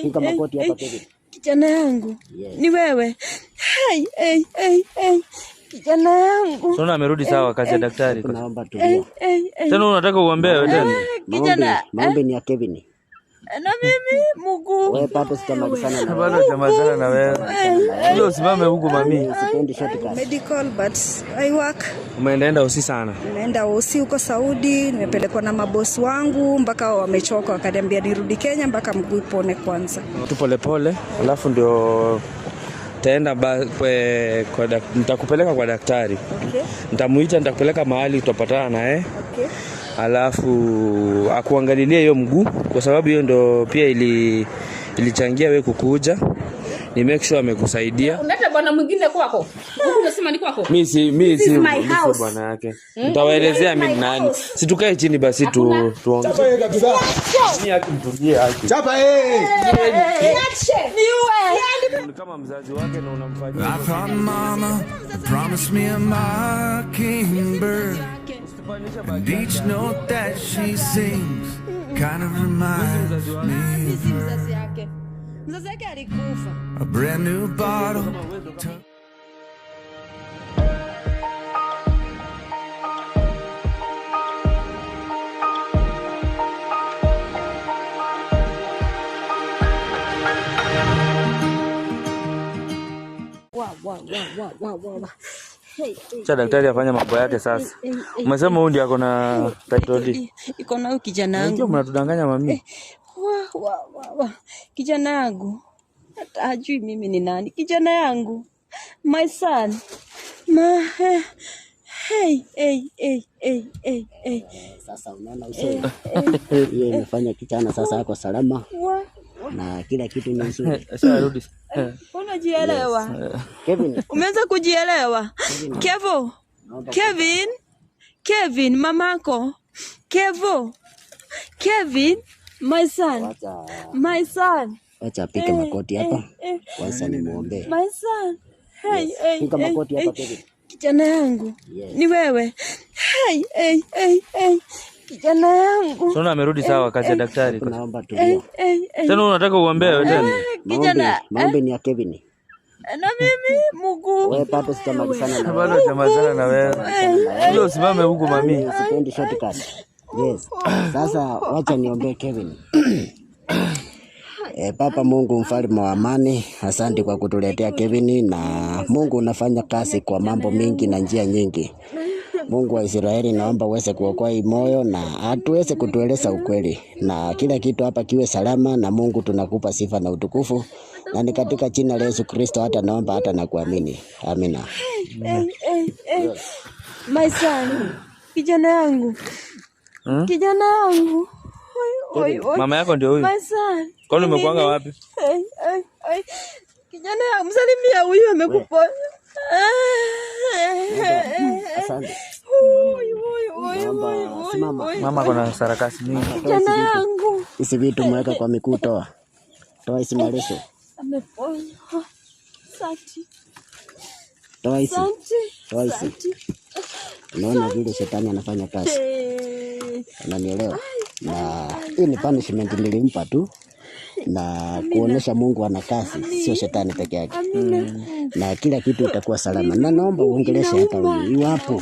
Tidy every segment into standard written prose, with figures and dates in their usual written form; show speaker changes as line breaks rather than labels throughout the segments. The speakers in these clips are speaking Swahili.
Piga magoti hapa Kevin.
Kijana yangu. Ni wewe. Kijana yangu.
Sasa amerudi sawa kazi ya daktari.
Naomba tulia.
Tena unataka uombe wewe tena?
Kijana.
Maombi ni ya Kevin.
Na mimi Mungu.
Wewe bado sitamalizana na wewe.
Bado sitamalizana na wewe. Ndio usimame huko mami.
Sipendi shortcut.
Medical but I work.
Umeenda usi sana.
Nimeenda usi huko Saudi, nimepelekwa na mabosi wangu mpaka wamechoka wakaniambia nirudi Kenya mpaka mguu ipone kwanza.
Tu pole, alafu ndio taenda nitakupeleka kwa daktari.
Okay.
Nitamuita, nitakupeleka mahali tutapatana naye.
Okay.
Alafu akuangalilie hiyo mguu kwa sababu hiyo ndo pia ilichangia wewe kukuja. Ni make sure amekusaidia.
Unaleta bwana mwingine kwako. Unasema ni kwako.
Mimi si bwana yake. Nitawaelezea mimi nani. Situkae chini basi tuongee. Chapa yeye kabisa. Ni yake mtulie haki. Chapa yeye. Ni kama mzazi wake na unamfanyia.
I thought mama promised me a mockingbird. And each note that she sings kind of reminds me of her. A brand new bottle.
Cha daktari afanya mambo yake sasa. Umesema huyu ndiye ako na title.
Iko na huyu kijana wangu.
Ndio mnatudanganya mami.
Kijana yangu. Hata hajui mimi ni nani. Kijana yangu. My son.
Sasa unaona usoni. Yeye imefanya kijana sasa ako salama. Na kila kitu ni nzuri.
Sasa rudi.
Unajielewa?
Kevin.
Umeanza kujielewa? Kevin mamako. Kevin, my son.
Acha apike makoti hapa. Kwanza nimuombe.
My son.
Piga makoti hapa Kevin.
Kijana yangu. Ni wewe. Kijana yangu.
Sasa amerudi sawa kazi ya daktari.
Naomba tulia.
Tena unataka uombe wewe tena?
Kijana.
Maombi ni ya Kevin.
Na mimi Mungu.
Wewe bado sitamalizana na wewe.
Bado sitamalizana na wewe. Ndio usimame huko mami.
Sipendi shortcut. Yes. Sasa wacha niombe Kevin. Papa Mungu mfalme wa amani, asante kwa kutuletea Kevin, na Mungu unafanya kazi kwa mambo mingi na njia nyingi. Mungu wa Israeli, naomba uweze kuokoa hii moyo na atuweze kutueleza ukweli na kila kitu hapa kiwe salama, na Mungu tunakupa sifa na utukufu, na ni katika jina la Yesu Kristo hata naomba hata na kuamini. Amina.
My son. Kijana yangu. Kijana yangu.
Mama yako ndio huyu.
My son.
Kwani umekuanga wapi?
Kijana yangu, msalimia huyu amekuponya.
Asante.
Mama kuna sarakasi mingi.
Kijana yangu.
Hizi vitu mweka kwa miguu, toa. Toa hizi maleso.
Ameponya. Asante.
Toa hizi. Toa hizi. Unaona vile shetani anafanya kazi. Unanielewa? Na hii ni punishment nilimpa tu, na kuonesha Mungu ana kazi, sio shetani peke yake. Na kila kitu itakuwa salama. Na naomba uongeleshe hata huyu hapo.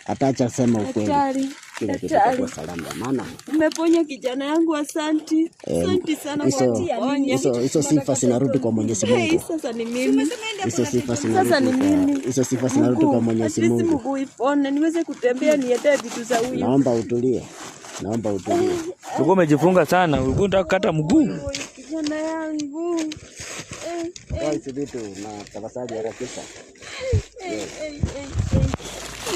Ataacha sema ukweli. Kila kitu itakuwa salama. Maana
umeponya kijana yangu, asante. Asante sana kwa kuponya.
Hizo sifa zinarudi kwa Mwenyezi Mungu.
Sasa ni mimi.
Hizo sifa zinarudi kwa Mwenyezi Mungu.
Mungu ipone niweze kutembea, niende vitu za huyu.
Naomba utulie.
Ulikuwa umejifunga sana, ulikuwa unataka kukata mguu.
Kijana yangu.
Hizi vitu na tafadhali harakisha.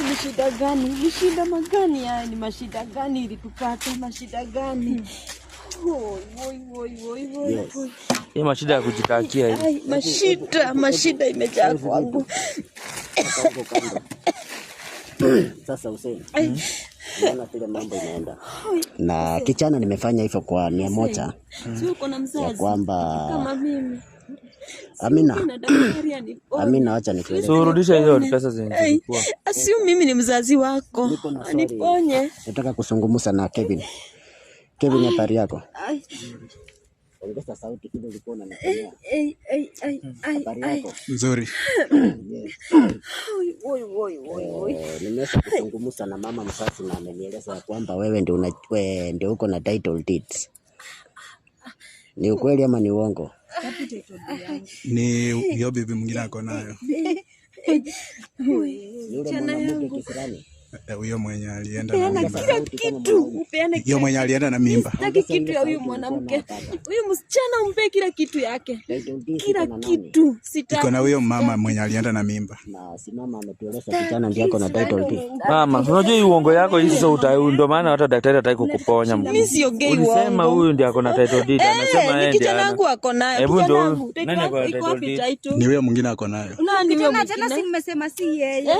Ni shida gani? Ni shida magani haya? Ni mashida gani ilitupata? Mashida gani?
Hii mashida ya kujitakia hii.
Mashida imejaa kwangu.
Sasa useme. Naona vile mambo inaenda. Na kichana nimefanya hivyo kwa nia moja.
Sio kuna mzazi.
Ya kwamba
kama mimi.
Amina, acha nikueleze.
So rudisha hizo pesa zilikuwa.
Asiu mimi ni mzazi wako. Niponye.
Nataka kuzungumza na Kevin. Kevin, habari yako? Ongeza sauti kidogo, ulikuwa unanifanyia. Habari yako?
Nzuri.
Yes. Nimesha kuzungumza na mama msasi na amenieleza kwamba wewe ndio uko na title deeds. Ni ukweli ama ni uongo?
Ni hiyo bibi mwingine ako nayo.
Yule mwanamke kisirani.
Huyo mwenye alienda na mimba. Huyo mwenye alienda na mimba.
Sitaki kitu ya huyu mwanamke. Huyu msichana umpe kila kitu yake. Kila kitu. Sitaki.
Iko na huyo mama mwenye alienda na mimba.
Na si mama ametueleza kijana ndiye ako na title deed.
Mama, unajua hii uongo yako hizi sio ndio maana hata daktari hataki kukuponya.
Mimi siongei uongo.
Ulisema huyu ndiye ako na title deed, anasema yeye ndiye.
Kijana wangu ako nayo.
Hebu ndio nani ako na title deed?
Ni huyo mwingine ako nayo.
Nani huyo?
Tena si mmesema si yeye.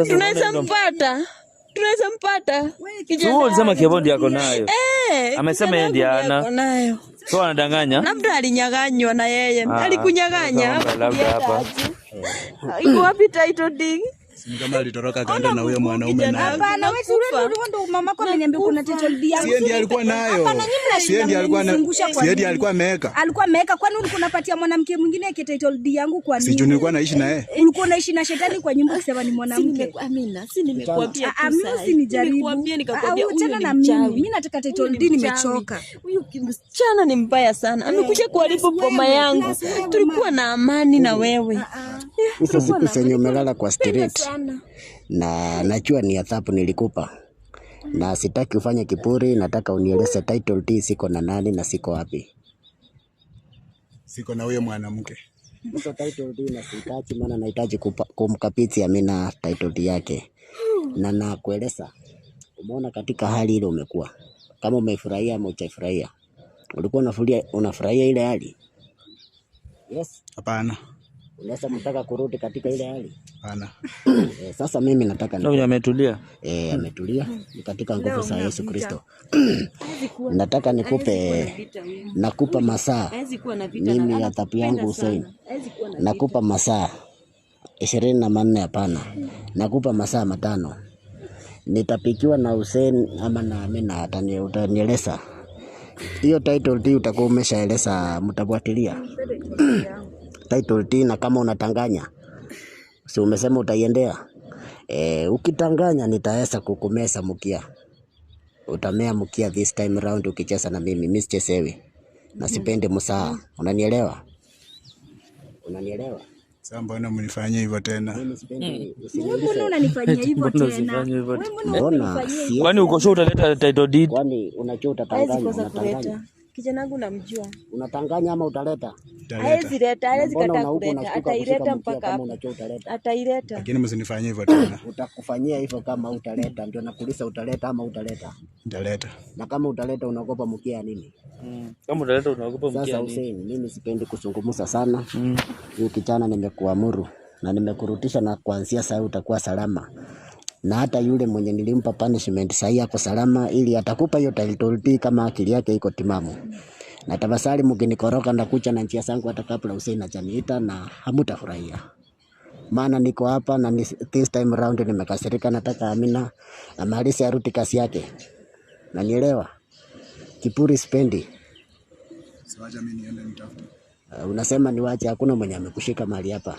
Tunaweza mpata.
Kijana alisema Kebondi yako nayo. Amesema yeye ndiye ana. So anadanganya.
Labda alinyang'anywa na yeye. Alikunyang'anya.
Labda hapa.
Iko wapi title deed?
Ni kama alitoroka kaenda na huyo mwanaume na.
Hapana, wewe ndio mamako ameniambia kuna title deed yangu.
Sie ndiye alikuwa nayo. Sie ndiye alikuwa ameweka.
Alikuwa ameweka, kwani ulikuwa unapatia mwanamke mwingine yake title deed yangu kwa nini?
Sijui nilikuwa naishi na yeye.
Ulikuwa unaishi na shetani kwa nyumba ukisema ni mwanamke.
Amina, si nimekuambia tu sasa.
Mimi usinijaribu.
Nimekuambia nikakwambia huyu ni
mchawi. Mimi nataka title deed, nimechoka.
Huyu msichana ni mbaya sana. Amekuja kuharibu boma yangu. Tulikuwa na amani na wewe.
Hizo siku zenye umelala kwa street. Na najua ni adhabu nilikupa. Na sitaki ufanye kiburi, nataka unieleze title deed siko na nani na siko wapi.
Siko na huyo mwanamke.
Hizo title deed na sihitaji, maana nahitaji kumkabidhi Amina title deed yake. Na nakueleza, umeona katika hali ile umekuwa. Kama umeifurahia ama hujafurahia. Ulikuwa unafurahia ile hali? Yes.
Hapana.
Unaweza kutaka kurudi katika ile hali?
Hapana.
Sasa mimi nataka
ndio ametulia.
Ametulia katika nguvu za Yesu Kristo. Nataka nakupa masaa. Mimi adhabu yangu Hussein. Nakupa masaa 24 hapana. Nakupa masaa 5. Nitapikiwa na Hussein ama na Amina utanieleza. Hiyo title deed utakuwa umeshaeleza, mtafuatilia. Title deed, na kama unatanganya si umesema utaiendea, ukitanganya nitaweza kukumesa mkia. Utamea mkia this time round ukicheza na mimi sichezewi na sipendi msaa. Unanielewa?
Sasa mbona mnifanyia hivyo tena?
Mimi sipendi.
Mbona unanifanyia hivyo tena?
Mbona?
Kwani uko sure utaleta title deed?
Kwani unajua utatanganya?
Kijana wangu namjua.
Unatanganya ama utaleta?
Hawezi kataa kuleta. Ataileta mpaka hapo. Ataileta.
Lakini msinifanyie hivyo tena.
Utakufanyia hivyo kama utaleta. Ndio nakuuliza utaleta ama utaleta?
Nitaleta.
Na kama utaleta unaogopa mkia nini?
Kama utaleta unaogopa mkia nini?
Sasa Hussein, mimi sipendi kuzungumza sana. Huyu kijana nimekuamuru na nimekurutisha, na kuanzia sasa utakuwa salama. Na hata yule mwenye nilimpa punishment sasa yako salama, ili atakupa hiyo title deed kama akili yake iko timamu. Na tafadhali mkinikoroka na kucha na njia zangu hata kabla Hussein hajaniita, na hamtafurahia. Maana niko hapa na this time round nimekasirika, nataka Amina amalize arudi kazi yake. Na nielewa. Kiburi sipendi.
Siwaje mimi niende nitafute.
Unasema niwache, hakuna mwenye amekushika mahali hapa.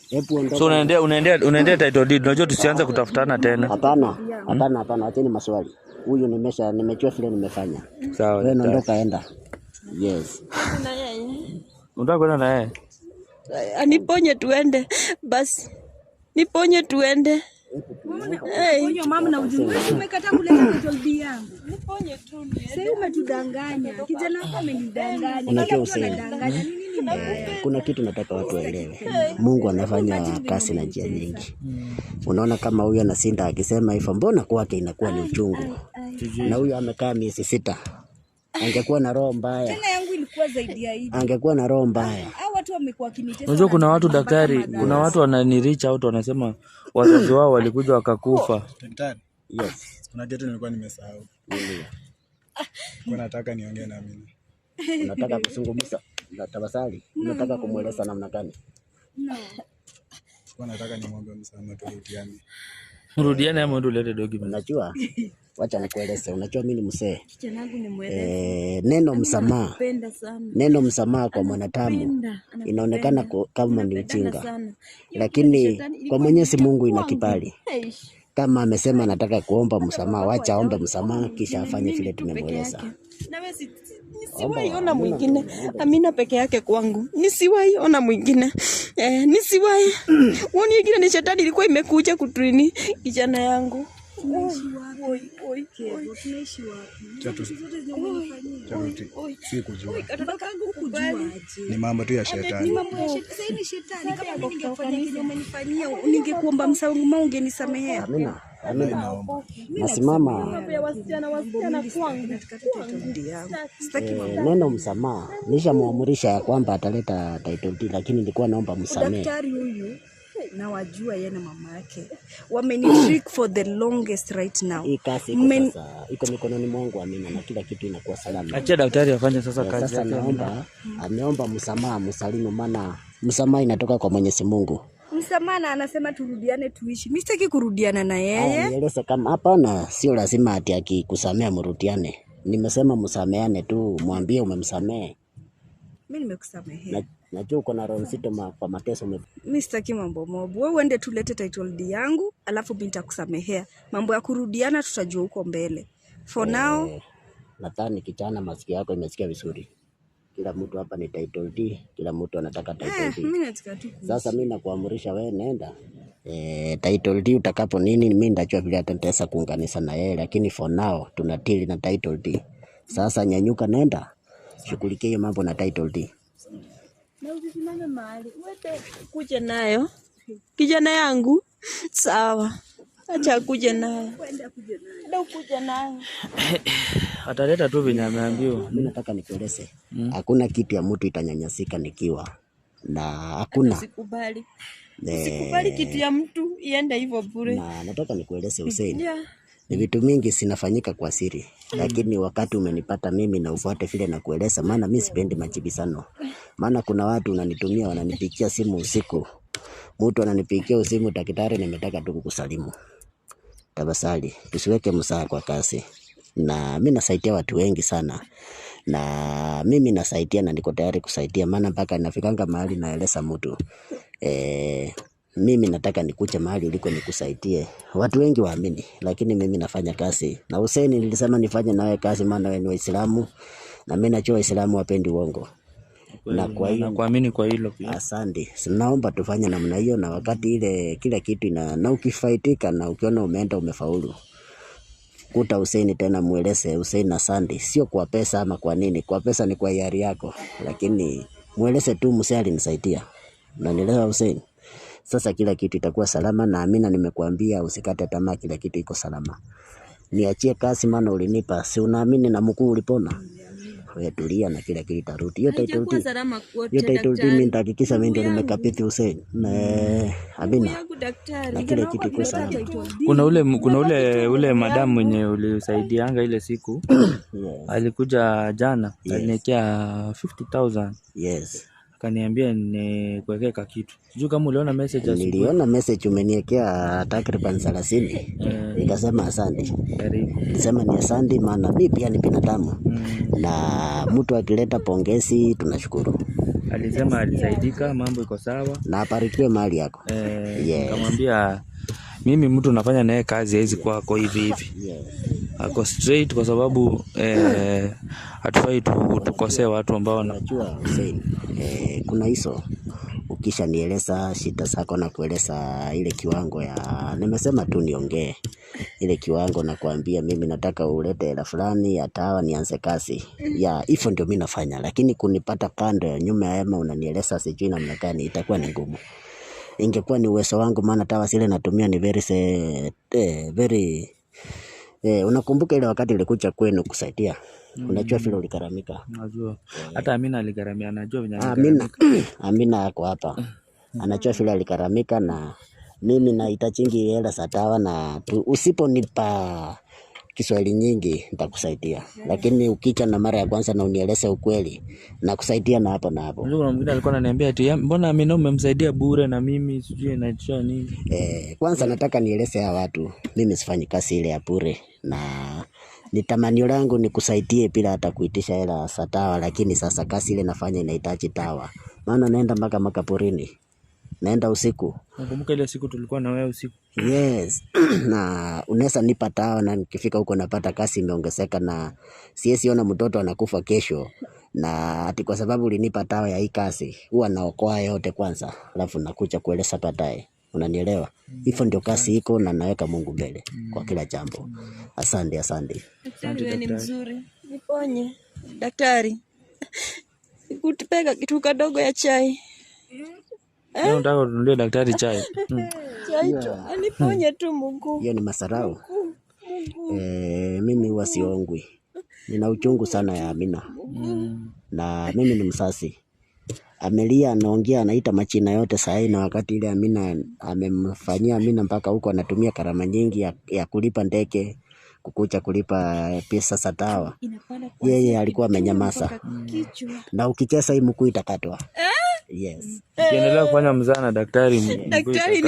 Hebu ondoka.
So unaendea title deed. Unajua tusianze kutafutana tena.
Hapana, acheni maswali. Huyu nimejua vile nimefanya.
Sawa.
Wewe ondoka, enda. Yes.
Na yeye.
Unataka kwenda na yeye?
Aniponye tuende. Basi. Niponye tuende.
Huyo mama na ujumbe umekataa kuleta title deed yangu.
Niponye tu.
Sasa umetudanganya. Kijana wako amenidanganya.
Unajua Hussein, kuna kitu nataka watu waelewe. Mungu anafanya kazi na njia nyingi. Unaona kama huyu anasinda akisema hivyo, mbona kwake inakuwa ni uchungu? Na huyu amekaa miezi 6. Angekuwa na roho mbaya.
Tena yangu ilikuwa zaidi ya hivi.
Angekuwa na roho mbaya.
Hao watu wamekuwa kinitesa.
Unajua kuna watu daktari, kuna watu wananiricha out wanasema wazazi wao walikuja wakakufa.
Daktari.
Yes.
Kuna kitu nilikuwa nimesahau. Kwa nataka niongee na Amina.
Unataka kuzungumza na tafadhali? Unataka kumueleza namna gani?
No.
Kwa nataka nimwombe msamaha turudiane.
Mrudiane ama ndio ulete document.
Unajua? Wacha nikueleze. Unajua mimi ni mzee.
Kijana wangu ni mwelevu.
Neno msamaha. Neno msamaha kwa mwanadamu inaonekana kama ni ujinga. Lakini kwa Mwenyezi Mungu ina kibali. Kama amesema anataka kuomba msamaha, wacha aombe msamaha kisha afanye vile tumemweleza.
Na wewe nisiwahi ona mwingine. Amina peke yake kwangu. Nisiwahi ona mwingine. Nisiwahi. Woni nyingine ni shetani ilikuwa imekuja kutrini kijana yangu.
Tunaishi wapi?
Ni mambo tu ya shetani.
Sasa ni shetani. Kama mimi ningefanya kile umenifanyia, ningekuomba msamaha ungenisamehea.
Amina. Nasimama. Neno msamaha nishamuamurisha ya kwamba ataleta title deed, lakini nilikuwa naomba msamaha.
Daktari huyu na wajua yeye na mama yake wamenitrick for the longest right now.
Hii kazi iko mikononi mwangu Amina, na kila kitu inakuwa salama.
Acha daktari afanye sasa kazi
yake. Sasa ameomba msamaha msalimu, maana msamaha inatoka kwa Mwenyezi Mungu.
Msamaha anasema turudiane tuishi. Mimi sitaki kurudiana na yeye.
Nieleze kama hapana, sio lazima ati akikusamea mrudiane. Nimesema msameane tu, mwambie umemsamehe.
Mimi nimekusamehea.
Najua uko na roho nzito kwa mateso.
Mimi sitaki mambo mobu. Wewe uende tulete title deed yangu, alafu mimi nitakusamehea. Mambo ya kurudiana tutajua huko mbele. For now,
nadhani kijana masikio yako imesikia vizuri. Kila mtu hapa ni title deed, kila mtu anataka title deed.
Mimi nataka tu.
Sasa mimi nakuamurisha wewe nenda. Title deed utakapo nini mimi ndajua vile atatesa kuunganisha na yeye, lakini for now tunatili na title deed. Sasa nyanyuka nenda. Shughulikie mambo na title deed.
Na usisimame mahali. Wewe kuja nayo. Kijana yangu. Sawa. Acha kuja nayo. Ndio kuja nayo.
Ataleta tu venye ameambiwa.
Mimi nataka nikueleze. Hakuna kitu ya mtu itanyanyasika nikiwa. Na hakuna.
Sikubali. Sikubali kitu ya mtu iende hivyo bure.
Na nataka nikueleze Hussein. Ni vitu mingi sinafanyika kwa siri. Lakini wakati umenipata mimi na ufuate vile na kueleza, maana mimi sipendi majibisano. Maana kuna watu wananitumia wananipigia simu usiku. Mtu ananipigia simu, daktari nimetaka tu kukusalimu. Tafadhali tusiweke msaa kwa kasi. Na mimi nasaidia watu wengi sana. Na mimi nasaidia na niko tayari kusaidia, maana mpaka nafikanga mahali naeleza mtu. Mimi nataka nikuje mahali uliko nikusaidie. Watu wengi waamini, lakini mimi nafanya kazi. Na Hussein nilisema nifanye nawe kazi maana wewe ni Waislamu na mimi najua Waislamu wapendi uongo. Na kwa hiyo
nakuamini kwa hilo pia.
Asante. Naomba tufanye namna hiyo, na wakati ile kila kitu na ukifaitika na ukiona umeenda umefaulu. Kuta Hussein tena mueleze Hussein asante. Sio kwa pesa ama kwa nini. Kwa pesa ni kwa hiari yako, lakini mueleze tu msee alinisaidia. Unanielewa Hussein? Sasa kila kitu itakuwa salama, na Amina nimekuambia usikate tamaa, kila kitu iko salama. Niachie kazi maana ulinipa, si unaamini na mkuu ulipona. Wewe tulia na kila kitu itarudi. Hiyo title deed mimi nitahakikisha mimi ndio nimekabidhi Hussein. Amina. Na kila kitu iko salama.
Kuna ule madam mwenye ulisaidianga ile siku. Alikuja jana, aliniwekea 50,000.
Yes.
Akaniambia nikuwekea kitu. Sijui kama uliona message asubuhi.
Niliona message umeniwekea takriban 30. Nikasema asante. Nilisema ni asante maana mimi pia ni binadamu. Na mtu akileta pongezi tunashukuru.
Alisema alisaidika, mambo iko sawa. Na
abarikiwe mahali yako.
Nikamwambia mimi mtu nafanya naye kazi haizi kwako hivi. Ako straight kwa sababu hatufai tukosee watu ambao
wanajua Hussein. Kuna hizo ukisha nieleza shida zako na kueleza ile kiwango ya nimesema tu niongee ile kiwango na kuambia mimi nataka ulete hela fulani ya tawa nianze kazi. Ya hivyo ndio mimi nafanya, lakini kunipata kando ya nyuma ya hema unanieleza sijui namna gani itakuwa ni ngumu. Ingekuwa ni uwezo wangu maana tawa zile natumia ni very unakumbuka ile wakati nilikuja kwenu kusaidia. Unajua vile ulikaramika.
Najua. Hata Amina alikaramia, anajua vile
Amina ako hapa. Anajua vile alikaramika, na mimi nahitaji hela za tawa, na usiponipa Kiswahili nyingi nitakusaidia, lakini ukicha na mara ya kwanza na unieleze ukweli na kusaidia na hapo na hapo.
Kuna mwingine alikuwa ananiambia ati mbona Amina umemsaidia bure na mimi sijui naitisha nini.
Kwanza nataka nieleze hawa watu mimi sifanyi kazi ile ya bure, na ni tamanio langu nikusaidie bila hata kuitisha hela za dawa, lakini sasa kazi ile nafanya inahitaji dawa. Maana naenda mpaka makaburini. Naenda usiku.
Nakumbuka ile siku tulikuwa na wewe usiku.
Yes. Na unaweza nipa dawa na nikifika huko napata kazi imeongezeka, na siwezi ona mtoto anakufa kesho na ati kwa sababu ulinipa dawa ya hii kazi. Huwa naokoa yote kwanza, alafu nakuja kueleza baadaye. Unanielewa? Hivyo ndio kazi iko, na naweka Mungu mbele kwa kila jambo. Asante.
Daktari wewe ni mzuri. Niponye. Daktari. Nikutupeka kitu kadogo ya chai.
Leo nataka tunulie daktari chai.
Chai tu. Niponye tu Mungu.
Hiyo ni masarau. Mimi huwa siongwi. Nina uchungu sana ya Amina. Na mimi ni msasi. Amelia, anaongea, anaita machina yote saa hii, na wakati ile Amina amemfanyia Amina mpaka huko anatumia karama nyingi ya kulipa ndege, kukucha kulipa pesa za dawa. Yeye alikuwa amenyamaza. Na ukicheza hii mkuu itakatwa. Yes.
Ukiendelea kufanya mzaa na daktari.
Daktari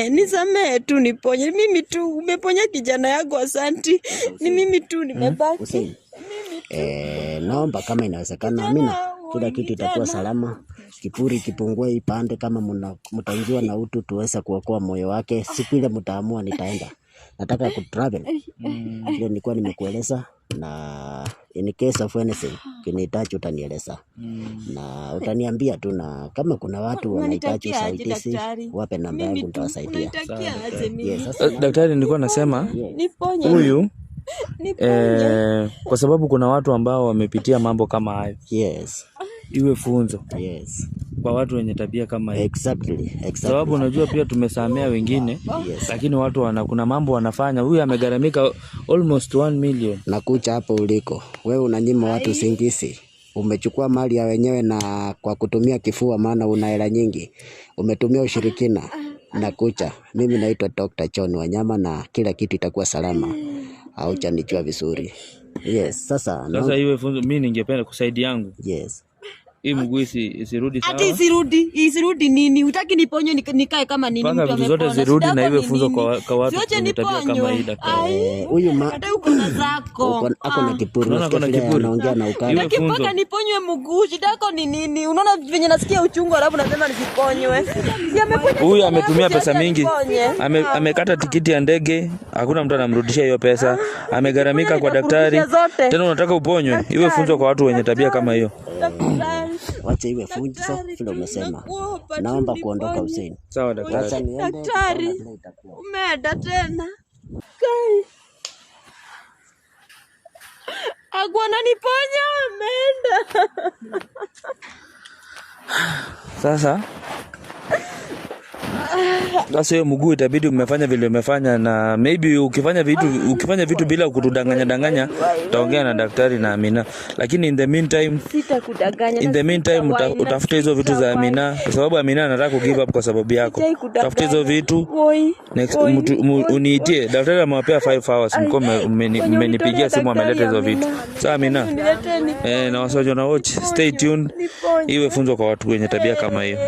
nisamee tu niponye. Mimi tu umeponya kijana yangu, asante. Ni mimi tu nimebaki.
Naomba kama inawezekana Amina, kila kitu itakuwa salama. Kipuri kipungue ipande, kama mtaingiwa na utu tuweza kuokoa moyo wake. Siku ile mtaamua nitaenda. Nataka kutravel. Ndio nilikuwa nimekueleza, na in case of anything kinihitaji utanieleza. Na utaniambia tu, na kama kuna watu wanahitaji usaidizi wape namba yangu nitawasaidia.
Daktari, nilikuwa nasema huyu kwa sababu kuna watu ambao wamepitia mambo kama hayo.
Yes.
Iwe funzo.
Yes.
Kwa watu wenye tabia kama hiyo.
Exactly.
Sababu unajua pia tumesamea wengine, lakini watu kuna mambo wanafanya. Huyu amegharamika almost 1 million.
Na kucha hapo uliko. Wewe unanyima watu usingizi. Umechukua mali ya wenyewe na kwa kutumia kifua, maana una hela nyingi. Umetumia ushirikina. Na kucha. Mimi naitwa Dr. John Wanyama, na kila kitu itakuwa salama. Haujanijua vizuri. Yes, sasa
iwe funzo. Mimi ningependa kusaidia yangu.
Yes.
Hii mguu isirudi sawa.
Ati isirudi nini? Hutaki niponywe nikae kama nini mtu amepona?
Zote zirudi na iwe funzo kwa watu wenye tabia kama hii daktari.
Huyu
hata uko na zako.
Ako na kiburi. Anaongea na ukali.
Nikipaka niponywe mguu, shida yako ni nini? Unaona venye nasikia uchungu alafu nasema nisiponywe.
Huyu ametumia pesa mingi. Amekata tikiti ya ndege, hakuna mtu anamrudishia hiyo pesa. Amegharamika kwa daktari. Tena unataka uponywe. Iwe funzo kwa watu wenye tabia kama hiyo.
Wacha iwe funzo vile umesema. Naomba kuondoka Hussein.
Sawa daktari.
Daktari, umeenda tena. Kai. Agwana niponya, ameenda.
Sasa hiyo mguu itabidi umefanya vile umefanya, na maybe ukifanya vitu bila kutudanganya utaongea na daktari na Amina, lakini in the meantime utafuta hizo vitu za Amina, kwa sababu Amina anataka ku give up kwa sababu yako. Tafuta hizo vitu. Next uniitie daktari, amewapea 5 hours, mko mmenipigia simu ameleta hizo vitu. Sawa Amina? Na wasojo na watch, stay tuned. Iwe funzo kwa watu wenye tabia kama hiyo.